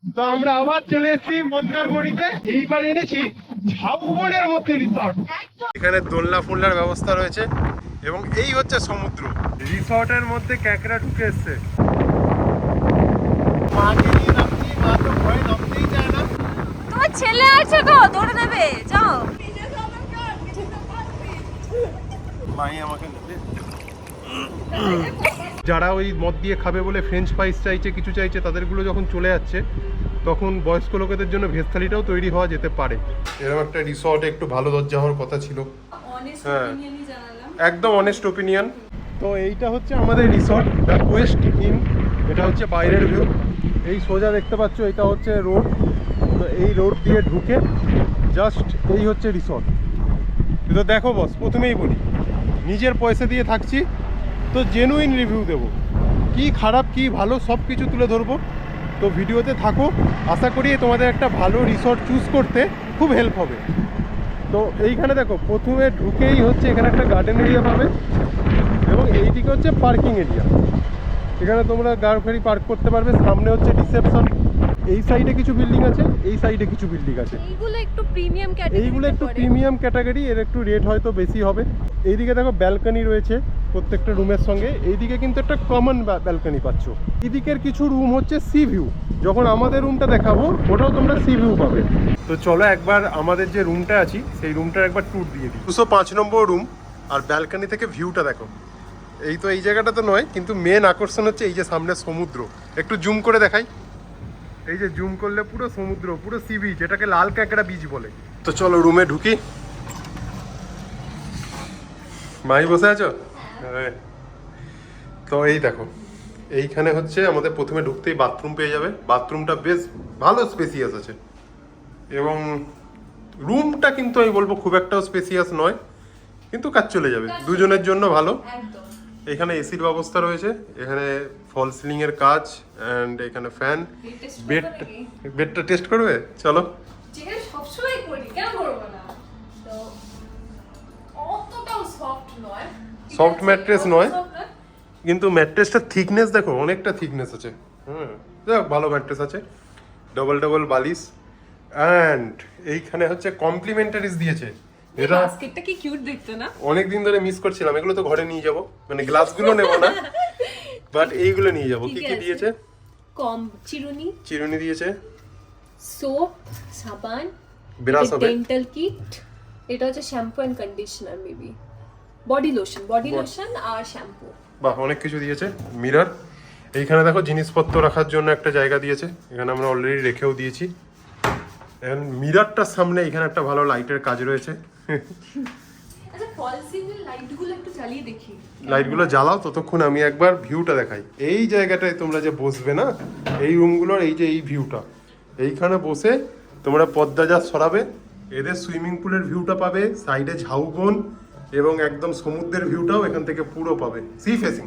তো আমরা আবার চলে এসেছি মন্দারমণিতে। এইবার এনেছি ঝাউবনের মধ্যে রিসর্ট। এখানে দোলনা ফোলনার ব্যবস্থা রয়েছে এবং এই হচ্ছে সমুদ্র। রিসর্টের মধ্যে ক্যাকড়া ঢুকে এসছে। মাকে নিয়ে নামছি, মা তো ভয়ে নামতেই চায় না। তোমার ছেলে আছে তো, দৌড়ে দেবে, যাও। মাই আমাকে নেবে। যারা ওই মদ দিয়ে খাবে বলে ফ্রেঞ্চ ফ্রাইস চাইছে, কিছু চাইছে, তাদেরগুলো যখন চলে যাচ্ছে তখন বয়স্ক লোকেদের জন্য ভেজ থালিটাও তৈরি হওয়া যেতে পারে। এরকম একটা রিসর্টে একটু ভালো দরজা হওয়ার কথা ছিল। হ্যাঁ, একদম অনেস্ট ওপিনিয়ন। তো এইটা হচ্ছে আমাদের রিসর্ট, দ্য কোয়েস্ট ইন। এটা হচ্ছে বাইরের ভিউ। এই সোজা দেখতে পাচ্ছ, এটা হচ্ছে রোড। তো এই রোড দিয়ে ঢুকে জাস্ট এই হচ্ছে রিসর্ট। তো দেখো বস, প্রথমেই বলি নিজের পয়সা দিয়ে থাকছি তো জেনুইন রিভিউ দেবো, কি খারাপ কি ভালো সব কিছু তুলে ধরবো। তো ভিডিওতে থাকো, আশা করি তোমাদের একটা ভালো রিসর্ট চুজ করতে খুব হেল্প হবে। তো এইখানে দেখো, প্রথমে ঢুকেই হচ্ছে এখানে একটা গার্ডেন এরিয়া পাবে এবং এইদিকে হচ্ছে পার্কিং এরিয়া। এখানে তোমরা গাড়ি পার্ক করতে পারবে। সামনে হচ্ছে রিসেপশন। এই সাইডে কিছু বিল্ডিং আছে, এই সাইডে কিছু বিল্ডিং আছে। এইগুলো একটু প্রিমিয়াম ক্যাটাগরি, এইগুলো একটু প্রিমিয়াম ক্যাটাগরি, এর একটু রেট হয়তো বেশি হবে। এইদিকে দেখো ব্যালকনি রয়েছে প্রত্যেকটা রুমের সঙ্গে। এইদিকে কিন্তু একটা কমন ব্যালকনি পাচ্ছ। এইদিকের কিছু রুম হচ্ছে সি ভিউ। যখন আমাদের রুমটা দেখাবো ওটাও তোমরা সি ভিউ পাবে। তো চলো একবার আমাদের যে রুমটা আছি সেই রুমটার একবার ট্যুর দিয়ে দিই। 205 নম্বর রুম। আর ব্যালকনি থেকে ভিউটা দেখো। এই তো এই জায়গাটা তো নয়, কিন্তু মেন আকর্ষণ হচ্ছে এই যে সামনে সমুদ্র। একটু জুম করে দেখাই। এই যে জুম করলে পুরো সমুদ্র, পুরো সি বিচ, এটাকে লাল কাঁকড়া বিচ বলে। তো চলো রুমে ঢুকি। মাই বসে আছো? হ্যাঁ। তো এই দেখো, এইখানে হচ্ছে আমাদের প্রথমে ঢুকতেই বাথরুম পেয়ে যাবে। বাথরুমটা বেশ ভালো স্পেসিয়াস আছে এবং রুমটা কিন্তু আমি বলবো খুব একটাও স্পেসিয়াস নয়, কিন্তু কাজ চলে যাবে, দুজনের জন্য ভালো। এখানে এসির ব্যবস্থা রয়েছে, এখানে ফল সিলিং এর কাজ, এন্ড এখানে ফ্যান। বেডটা টেস্ট করবে? চলো। যেখানে সবসময় করি, কেন করবো না? তো অতটাও সফট নয়, সফট ম্যাট্রেস নয়, কিন্তু ম্যাট্রেসটা থিকনেস দেখো, অনেকটা থিকনেস আছে। দেখ ভালো ম্যাট্রেস আছে, ডবল ডবল বালিশ। অ্যান্ড এইখানে হচ্ছে কমপ্লিমেন্টারিজ দিয়েছে। এটা বাস্কেটটা কি কিউট দেখতে না? অনেকদিন ধরে মিস করছিলাম, এগুলো তো ঘরে নিয়ে যাব, মানে গ্লাসগুলো নেব না বাট এইগুলো নিয়ে যাব। কি কি দিয়েছে? চিরুনি দিয়েছে, সোপ, সাবান, ব্রাশ হবে, ডেন্টাল কিট, এটা হচ্ছে shampoo and conditioner, maybe body lotion আর শ্যাম্পু। বাহ, অনেক কিছু দিয়েছে। মিরর, এইখানে দেখো জিনিসপত্র রাখার জন্য একটা জায়গা দিয়েছে, এখানে আমরা অলরেডি রেখেও দিয়েছি। এখন মিররটার সামনে এখানে একটা ভালো লাইটের কাজ রয়েছে। আচ্ছা, ফল সিলিং লাইটগুলো একটু জ্বালিয়ে দেখি। লাইটগুলো জ্বালাও, ততক্ষণ আমি একবার ভিউটা দেখাই। এই জায়গাটায় তোমরা যে বসবে না, এই রুমগুলোর এই যে এই ভিউটা, এইখানে বসে তোমরা পদ্মা যা সরাবে, এদের সুইমিং পুলের ভিউটা পাবে, সাইডে ঝাউবন এবং একদম সমুদ্রের ভিউটাও এখান থেকে পুরো পাবে। সি ফেসিং,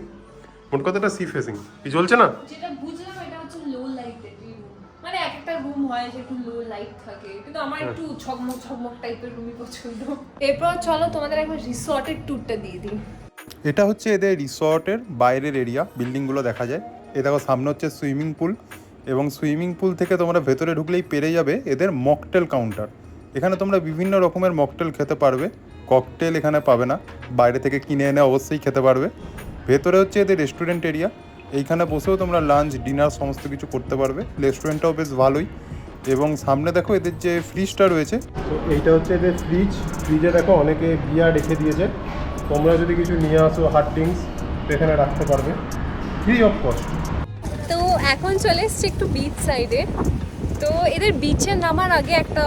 মোট কথাটা সি ফেসিং। কি চলছে না? যেটা বুঝলাম এটা হচ্ছে লো লাইটের রুম, মানে এক একটা রুম হয় যে একটু লো লাইট থাকে, কিন্তু আমার একটু ঝকমক টাইপের রুমই পছন্দ। এরপর চলো তোমাদের একবার রিসর্টের ট্যুরটা দিয়ে দিই। এটা হচ্ছে এদের রিসর্টের বাইরের এরিয়া, বিল্ডিংগুলো দেখা যায়। এ দেখো সামনে হচ্ছে সুইমিং পুল এবং সুইমিং পুল থেকে তোমরা ভেতরে ঢুকলেই পেরে যাবে এদের মকটেল কাউন্টার। এখানে তোমরা বিভিন্ন রকমের মকটেল খেতে পারবে। ককটেল এখানে পাবে না, বাইরে থেকে কিনে এনে অবশ্যই খেতে পারবে। ভেতরে হচ্ছে এদের রেস্টুরেন্ট এরিয়া, এইখানে বসেও তোমরা লাঞ্চ ডিনার সমস্ত কিছু করতে পারবে। রেস্টুরেন্টটাও বেশ ভালোই। এবং সামনে দেখো এদের যে ফ্রিজটা রয়েছে, তো এইটা হচ্ছে এদের ফ্রিজ। ফ্রিজে দেখো অনেকে বিয়ার রেখে দিয়েছে, তোমরা যদি কিছু নিয়ে আসো হার্ড ড্রিঙ্কস এখানে রাখতে পারবে, ফ্রি অফ কস্ট। তো এখন চলে এসছি একটু বিচ সাইডে। তো এদের বিচে নামার আগে একটা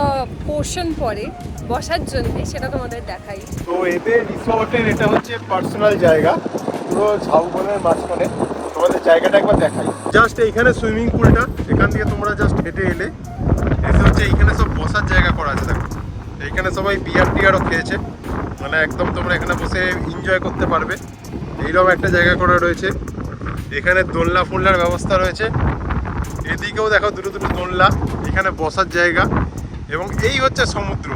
পোর্শন পড়ে বসার জন্য, সেটা তোমাদের দেখাই। তো এদের রিসর্টের এটা হচ্ছে পার্সোনাল জায়গা, পুরো ঝাউবনের মাঝখানে। তোমাদের জায়গাটা একবার দেখাই। জাস্ট এইখানে সুইমিং পুলটা, এখান থেকে তোমরা জাস্ট হেঁটে এলে এসে হচ্ছে এইখানে সব বসার জায়গা করা আছে। দেখো এইখানে সবাই বিয়ার টিয়ারও খেয়েছে, মানে একদম তোমরা এখানে বসে এনজয় করতে পারবে। এইরকম একটা জায়গা করা রয়েছে। এখানে দোলনা ফোলনার ব্যবস্থা রয়েছে, এদিকেও দেখো দুটো দুটো দোলনা, এখানে বসার জায়গা। এবং এই হচ্ছে সমুদ্র।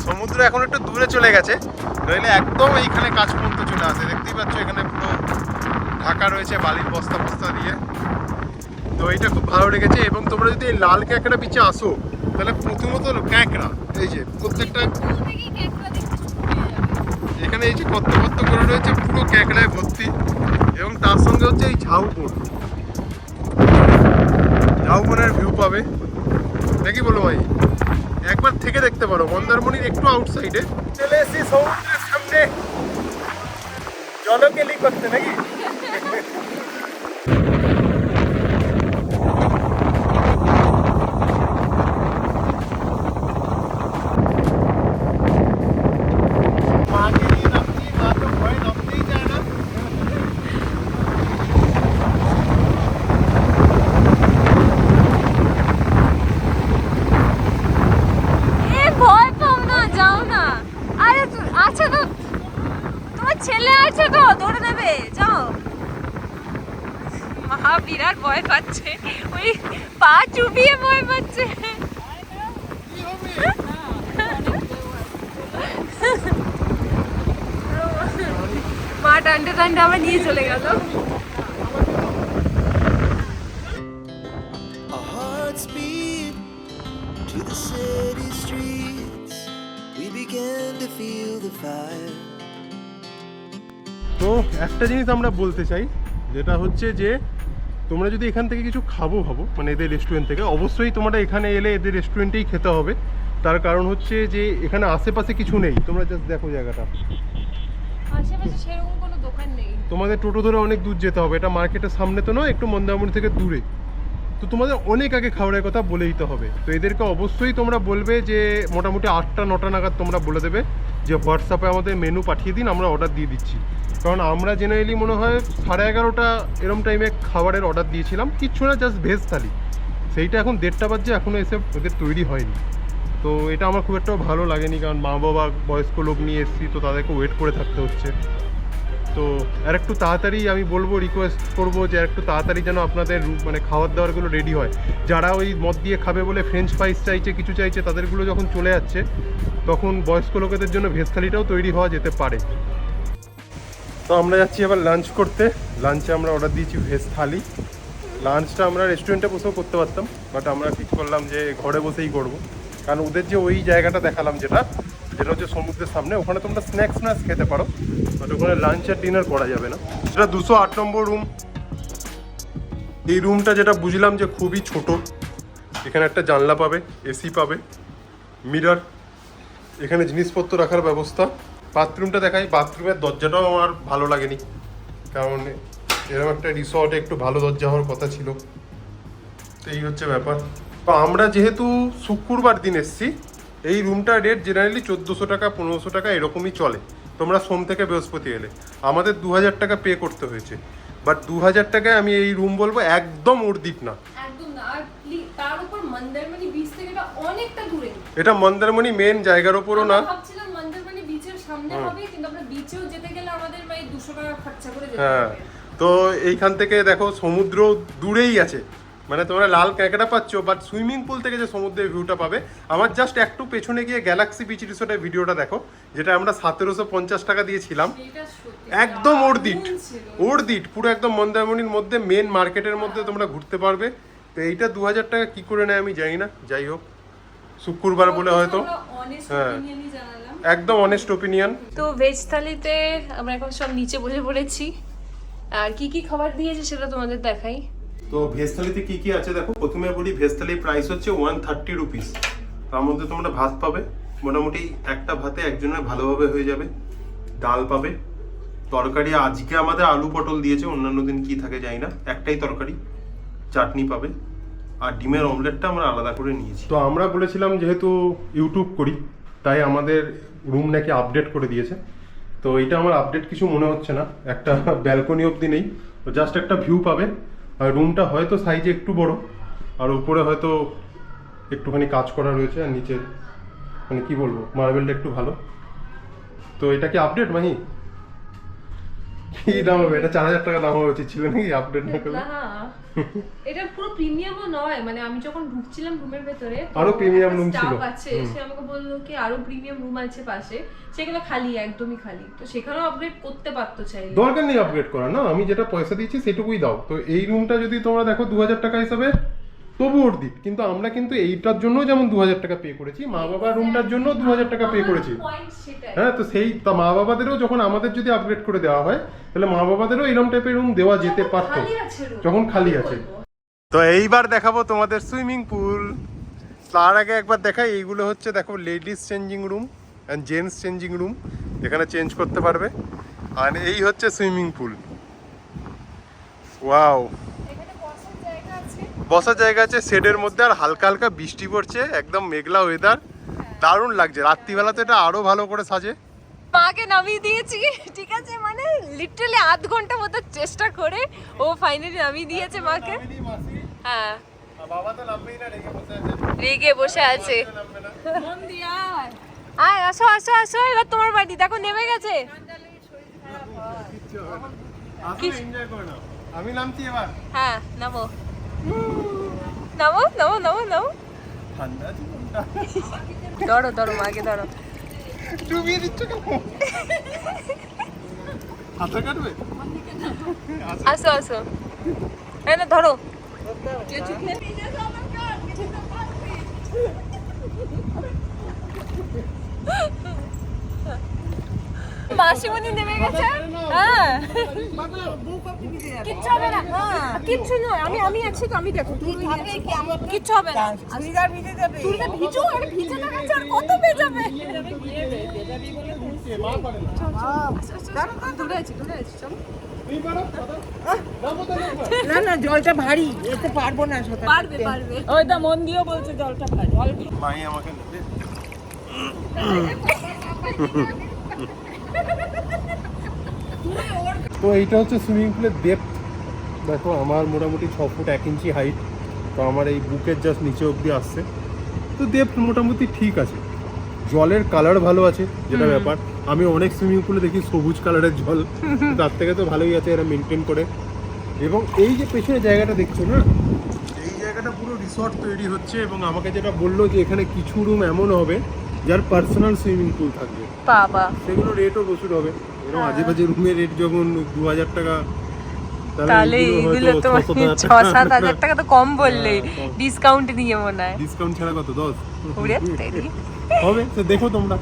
সমুদ্র এখন একটু দূরে চলে গেছে, নইলে একদম এইখানে কাছ পর্যন্ত চলে আসে। দেখতেই পাচ্ছ এখানে পুরো ঢাকা রয়েছে বালির বস্তা দিয়ে। তো তো এটা খুব ভালো লেগেছে। এবং তোমরা যদি এই লাল ক্যাঁকড়া পিছে আসো তাহলে প্রথমত ক্যাঁকড়া, এই যে প্রত্যেকটা এখানে এই যে কত কত করে রয়েছে পুরো ক্যাঁকড়ায় ভর্তি। এবং তার সঙ্গে হচ্ছে এই ঝাউবনের ভিউ পাবে নাকি বলো ভাই? একবার থেকে দেখতে পারো মন্দারমণির একটু আউটসাইডে। চলে এসেছি সমুদ্রের সামনে জলকেলি করতে নাকি। মাকে নিয়ে নামছি, মা তো ভয় নামতেই চায় না। ভয় পাও না, যাও না। আরে আচ্ছা তো তোমার ছেলে আছে তো, ধরে নেবে, যাও। মা বিরাট ভয় পাচ্ছে, ওই পা চুবিয়ে ভয় পাচ্ছে। মা টানতে টানতে আবার নিয়ে চলে গেল। Our hearts beat to the city streets. We began to feel the fire. তো একটা জিনিস আমরা বলতে চাই, যেটা হচ্ছে যে তোমরা যদি এখান থেকে কিছু ভাবো মানে এদের রেস্টুরেন্ট থেকে, অবশ্যই তোমরা এখানে এলে এদের রেস্টুরেন্টেই খেতে হবে। তার কারণ হচ্ছে যে এখানে আশেপাশে কিছু নেই, তোমরা জাস্ট দেখো জায়গাটা, আশেপাশে সেরকম কোনো দোকান নেই। তোমাদের টোটো ধরে অনেক দূর যেতে হবে। এটা মার্কেটের সামনে তো নয়, একটু মন্দারমণি থেকে দূরে। তো তোমাদের অনেক আগে খাবারের কথা বলে দিতে হবে। তো এদেরকে অবশ্যই তোমরা বলবে যে মোটামুটি 8টা-9টা নাগাদ তোমরা বলে দেবে যে হোয়াটসঅ্যাপে আমাদের মেনু পাঠিয়ে দিন, আমরা অর্ডার দিয়ে দিচ্ছি। কারণ আমরা জেনারেলি মনে হয় 11:30 এরম টাইমে খাবারের অর্ডার দিয়েছিলাম, কিচ্ছু না, জাস্ট ভেজ থালি। সেইটা এখন 1:30 বাজছে, এখনও এসে ওদের তৈরি হয়নি। তো এটা আমার খুব একটা ভালো লাগেনি, কারণ মা বাবা বয়স্ক লোক নিয়ে এসেছি, তো তাদেরকে ওয়েট করে থাকতে হচ্ছে। তো আর একটু তাড়াতাড়ি আমি বলবো, রিকোয়েস্ট করবো যে আর একটু তাড়াতাড়ি যেন আপনাদের মানে খাবার দাবারগুলো রেডি হয়। যারা ওই মদ দিয়ে খাবে বলে ফ্রেঞ্চ ফ্রাইস চাইছে, কিছু চাইছে, তাদেরগুলো যখন চলে যাচ্ছে তখন বয়স্ক লোকেদের জন্য ভেজ থালিটাও তৈরি হওয়া যেতে পারে। তো আমরা যাচ্ছি এবার লাঞ্চ করতে। লাঞ্চে আমরা অর্ডার দিয়েছি ভেজ থালি। লাঞ্চটা আমরা রেস্টুরেন্টে বসেও করতে পারতাম, বাট আমরা ঠিক করলাম যে ঘরে বসেই করবো। কারণ ওদের যে ওই জায়গাটা দেখালাম যেটা হচ্ছে সমুদ্রের সামনে, ওখানে তোমরা স্ন্যাক্স খেতে পারো, বাট ওখানে লাঞ্চ আর ডিনার করা যাবে না। সেটা 208 নম্বর রুম। এই রুমটা যেটা বুঝলাম যে খুবই ছোট। এখানে একটা জানলা পাবে, এসি পাবে, মিরর, এখানে জিনিসপত্র রাখার ব্যবস্থা। বাথরুমটা দেখাই। বাথরুমের দরজাটাও আমার ভালো লাগেনি, কারণ এরকম একটা রিসর্টে একটু ভালো দরজা হওয়ার কথা ছিল। তো এই হচ্ছে ব্যাপার। তো আমরা যেহেতু শুক্রবার দিন এসেছি, এই রুমটার রেট জেনারেলি 1400 টাকা 1500 টাকা এরকমই চলে। তোমরা সোম থেকে বৃহস্পতি এলে আমাদের 2000 টাকা পে করতে হয়েছে। বাট 2000 টাকায় আমি এই রুম বলবো একদম অর্দিত না, একদম না। আর তার উপর মন্দারমণি বিচ থেকে এটা অনেকটা দূরে। এটা মন্দারমণি মেন জায়গার ওপরও না। ভাবছিলাম মন্দারমণি বিচের সামনে হবে, কিন্তু আমরা বিচেও যেতে গেলে আমাদের প্রায় 200 টাকা খরচা করে যেতে হ্যাঁ, হবে। তো এইখান থেকে দেখো সমুদ্র দূরেই আছে, মানে তোমরা লাল ক্যাঁকড়া পাচ্ছ, বাট সুইমিং পুল থেকে যে সমুদ্রের ভিউটা পাবে। আমার জাস্ট একটু পেছনে গিয়ে গ্যালাক্সি বিচ রিসোর্টের ভিডিওটা দেখো, যেটা আমরা 1750 টাকা দিয়েছিলাম। একদম অর্দিট পুরো একদম মন্দারমণির মধ্যে মেন মার্কেটের মধ্যে তোমরা ঘুরতে পারবে। তো এইটা 2000 টাকা কি করে নেয় আমি জানি না, যাই হোক শুক্রবার বলে হয়তো। হ্যাঁ, একদম অনেস্ট ওপিনিয়ন। তো ভেজ থালিতে আমরা এখন সব নিচে বসে পড়েছি, আর কি কি খাবার দিয়েছে সেটা তোমাদের দেখাই। তো ভেজ থালিতে কি কি আছে দেখো। প্রথমে বলি, ভেজ থালির প্রাইস হচ্ছে 130 রুপিস। তার মধ্যে তোমরা ভাত পাবে, মোটামুটি একটা ভাতে একজনের ভালোভাবে হয়ে যাবে। ডাল পাবে, তরকারি আজকে আমাদের আলু পটল দিয়েছে, অন্যান্য দিন কি থাকে জানি না, একটাই তরকারি, চাটনি পাবে, আর ডিমের অমলেটটা আমরা আলাদা করে নিয়েছি। তো আমরা বলেছিলাম যেহেতু ইউটিউব করি, তাই আমাদের রুম নাকি আপডেট করে দিয়েছে। তো এইটা আমার আপডেট কিছু মনে হচ্ছে না, একটা ব্যালকনি অবধি নেই, তো জাস্ট একটা ভিউ পাবে। আর রুমটা হয়তো সাইজে একটু বড়, আর উপরে হয়তো একটুখানি কাজ করা রয়েছে, আর নিচে মানে কি বলবো, মার্বেলটা একটু ভালো। তো এটা কি আপডেট মাহি? কি দাম হবে এটা? 4000 টাকা দাম হওয়া উচিত ছিল নাকি আপডেট না করলে? এটা পুরো প্রিমিয়ামও নয়, মানে আমি যখন ঢুকছিলাম রুমের ভেতরে আরো premium room ছিল। স্টাফ আছে, সে আমাকে বললো কি আরো প্রিমিয়াম রুম আছে পাশে, সেগুলো খালি, একদমই খালি, তো সেখানেও আপগ্রেড করতে পারতো চাইলে। দরকার নেই আপগ্রেড করা, না আমি যেটা পয়সা দিচ্ছি সেটুকুই দাও। তো এই রুমটা যদি তোমরা দেখো 2000 টাকা হিসাবে তবু ওর দিক, কিন্তু আমরা কিন্তু এইটার জন্য যেমন 2000 টাকা পে করেছি, মা বাবার রুমটার জন্য 2000 টাকা পে করেছি। হ্যাঁ, তো সেই মা বাবাদেরও যখন আমাদের যদি আপগ্রেড করে দেওয়া হয়, তাহলে মা বাবাদেরও এরকম টাইপের রুম দেওয়া যেতে পারতো যখন খালি আছে। তো এইবার দেখাবো তোমাদের সুইমিং পুল। তার আগে একবার দেখাই, এইগুলো হচ্ছে দেখো ladies changing room and gents changing room, এখানে চেঞ্জ করতে পারবে। আর এই হচ্ছে সুইমিং পুল। ওয়াও, বসার জায়গা আছে শেডের মধ্যে, আর হালকা হালকা বৃষ্টি পড়ছে, একদম মেঘলা ওয়েদার, দারুণ লাগছে। রাত্রিবেলা তো এটা আরো ভালো করে সাজে। মাকে নামিয়ে দিয়েছি, ঠিক আছে, মানে লিটারালি আধ ঘন্টা মতো চেষ্টা করে ও ফাইনালি নামিয়ে দিয়েছে মাকে। হ্যাঁ, বাবা তো নামবেই না, রেগে বসে আছে। রেগে বসে আছে। মন দিয়া আয়, আসো আসো আসো, এবার তোমার বাড়ি দেখো নেমে গেছে। এনজয় করে নাও, আমি নামছি এবার। হ্যাঁ, নামো নামো নামো নামো নামো, ঠান্ডা জীবনটা ধরো ধরো মাকে ধরো। ডুবিয়ে দিচ্ছ কেন? হাতে কাটবে? আসো আসো, এই না ধরো। মাসিমণি নেমে গেছে। হ্যাঁ, কিচ্ছু হবে না, কিচ্ছু নয়, আমি আছি তো, আমি দেখো কিচ্ছু হবে না। চুড়িদার ভিজে যাবে, চুড়িদার ভিজো, আর ভিজে না গেছে, আর কত ভেজাবে। দূরে আছি চলো। না না, জলটা ভারী, এতে পারবো না। পারবে ওইটা মন দিয়েও বলছে জলটা ভারী। মাই আমাকে নেবে। তো এইটা হচ্ছে সুইমিং পুলের ডেপথ। দেখো আমার মোটামুটি 6 ফুট 1 ইঞ্চি হাইট, তো আমার এই বুকের জাস্ট নিচে অবধি আসছে। তো ডেপথ মোটামুটি ঠিক আছে। জলের কালার ভালো আছে, যেটা ব্যাপার। আমি অনেক সুইমিং পুলে দেখি সবুজ কালারের জল, তার থেকে তো ভালোই আছে এরা মেনটেন করে। এবং এই যে পেছনে জায়গাটা দেখছো না, এই জায়গাটা পুরো রিসর্ট তৈরি হচ্ছে। এবং আমাকে যেটা বললো যে এখানে কিছু রুম এমন হবে যার পার্সোনাল সুইমিং পুল থাকবে, বাবা, সেগুলো রেটও প্রচুর হবে। এরকম আজে বাজে রুমের রেট যখন 2000 টাকা, তাহলে এইগুলো তো 6-7 হাজার টাকা তো কম বললে, ডিসকাউন্ট দিয়ে মনে হয়। ডিসকাউন্ট ছাড়া কত 10 ওরে তেরি হবে, তো দেখো তোমরা।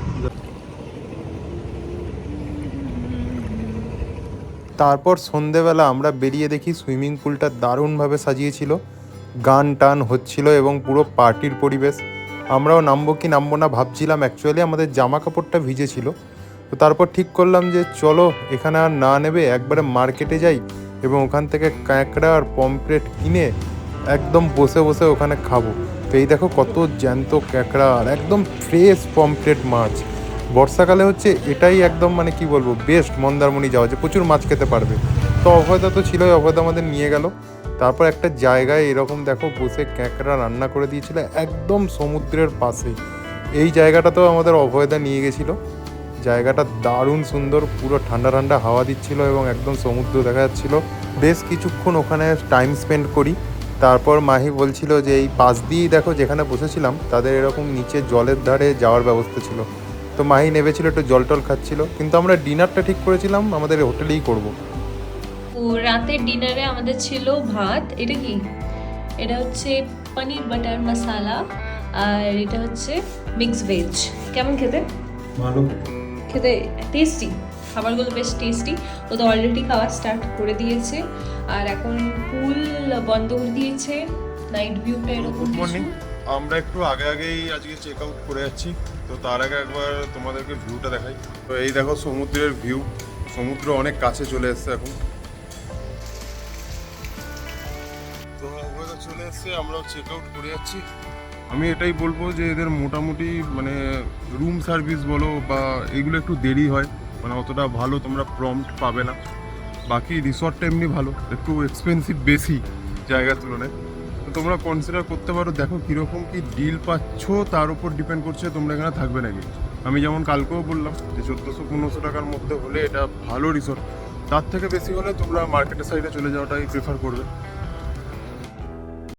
তারপর সন্ধেবেলা আমরা বেরিয়ে দেখি সুইমিং পুলটা দারুণভাবে সাজিয়েছিল, গান টান হচ্ছিল এবং পুরো পার্টির পরিবেশ। আমরাও নামবো কি নামবো না ভাবছিলাম, অ্যাকচুয়ালি আমাদের জামা কাপড়টা ভিজেছিল। তো তারপর ঠিক করলাম যে চলো এখানে আর না নেবে, একবারে মার্কেটে যাই এবং ওখান থেকে কাঁকড়া আর পমফ্রেট কিনে একদম বসে বসে ওখানে খাবো। তো এই দেখো কত জ্যান্ত কাঁকড়া আর একদম ফ্রেশ পমফ্রেট মাছ। বর্ষাকালে হচ্ছে এটাই একদম মানে কি বলবো বেস্ট মন্দারমণি যাওয়া, যে প্রচুর মাছ খেতে পারবে। তো অভয়দা তো ছিলই, অভয়দা আমাদের নিয়ে গেল। তারপর একটা জায়গায় এরকম দেখো বসে কাঁকড়া রান্না করে দিয়েছিল একদম সমুদ্রের পাশে। এই জায়গাটাতেও আমাদের অভয়দা নিয়ে গেছিলো। জায়গাটা দারুণ সুন্দর, পুরো ঠান্ডা ঠান্ডা হাওয়া দিচ্ছিল এবং একদম সমুদ্র দেখা যাচ্ছিল। বেশ কিছুক্ষণ ওখানে টাইম স্পেন্ড করি। তারপর মাহি বলছিল যে এই পাশ দিয়েই দেখো যেখানে বসেছিলাম তাদের এরকম নিচে জলের ধারে যাওয়ার ব্যবস্থা ছিল। তো মাহি নেবেছিল, একটু জল টল খাচ্ছিল। কিন্তু আমরা ডিনারটা ঠিক করেছিলাম আমাদের হোটেলেই করব। ও রাতের ডিনারে আমাদের ছিল ভাত, এটা কি, এটা হচ্ছে পনির বাটার মশালা, আর এটা হচ্ছে মিক্স ভেজ। কেমন খেতে? ভালো খেতে, টেস্টি, খাবারগুলো বেশ টেস্টি। ও তো অলরেডি খাওয়া স্টার্ট করে দিয়েছে, আর এখন পুল বন্ধ করে দিয়েছে। নাইট ভিউটা এরকম। Good morning. আমরা একটু আগে আগেই আজকে চেক আউট করে যাচ্ছি, তো তার আগে একবার তোমাদেরকে ভিউটা দেখাই। তো এই দেখো সমুদ্রের ভিউ, সমুদ্র অনেক কাছে চলে এসছে এখন। তো আমরা চলে এসছে, আমরাও চেক আউট করে যাচ্ছি। আমি এটাই বলবো যে এদের মোটামুটি মানে রুম সার্ভিস বলো বা এগুলো একটু দেরি হয়, মানে অতটা ভালো তোমরা প্রম্পট পাবে না। বাকি রিসর্টটা এমনি ভালো, একটু এক্সপেন্সিভ বেশি জায়গার তুলনায়। তো তোমরা কনসিডার করতে পারো, দেখো কীরকম কি ডিল পাচ্ছ তার উপর ডিপেন্ড করছে তোমরা এখানে থাকবে নাকি। আমি যেমন কালকেও বললাম যে 1400-1500 টাকার মধ্যে হলে এটা ভালো রিসর্ট, তার থেকে বেশি হলে তোমরা মার্কেটের সাইডে চলে যাওয়াটাই প্রেফার করবে।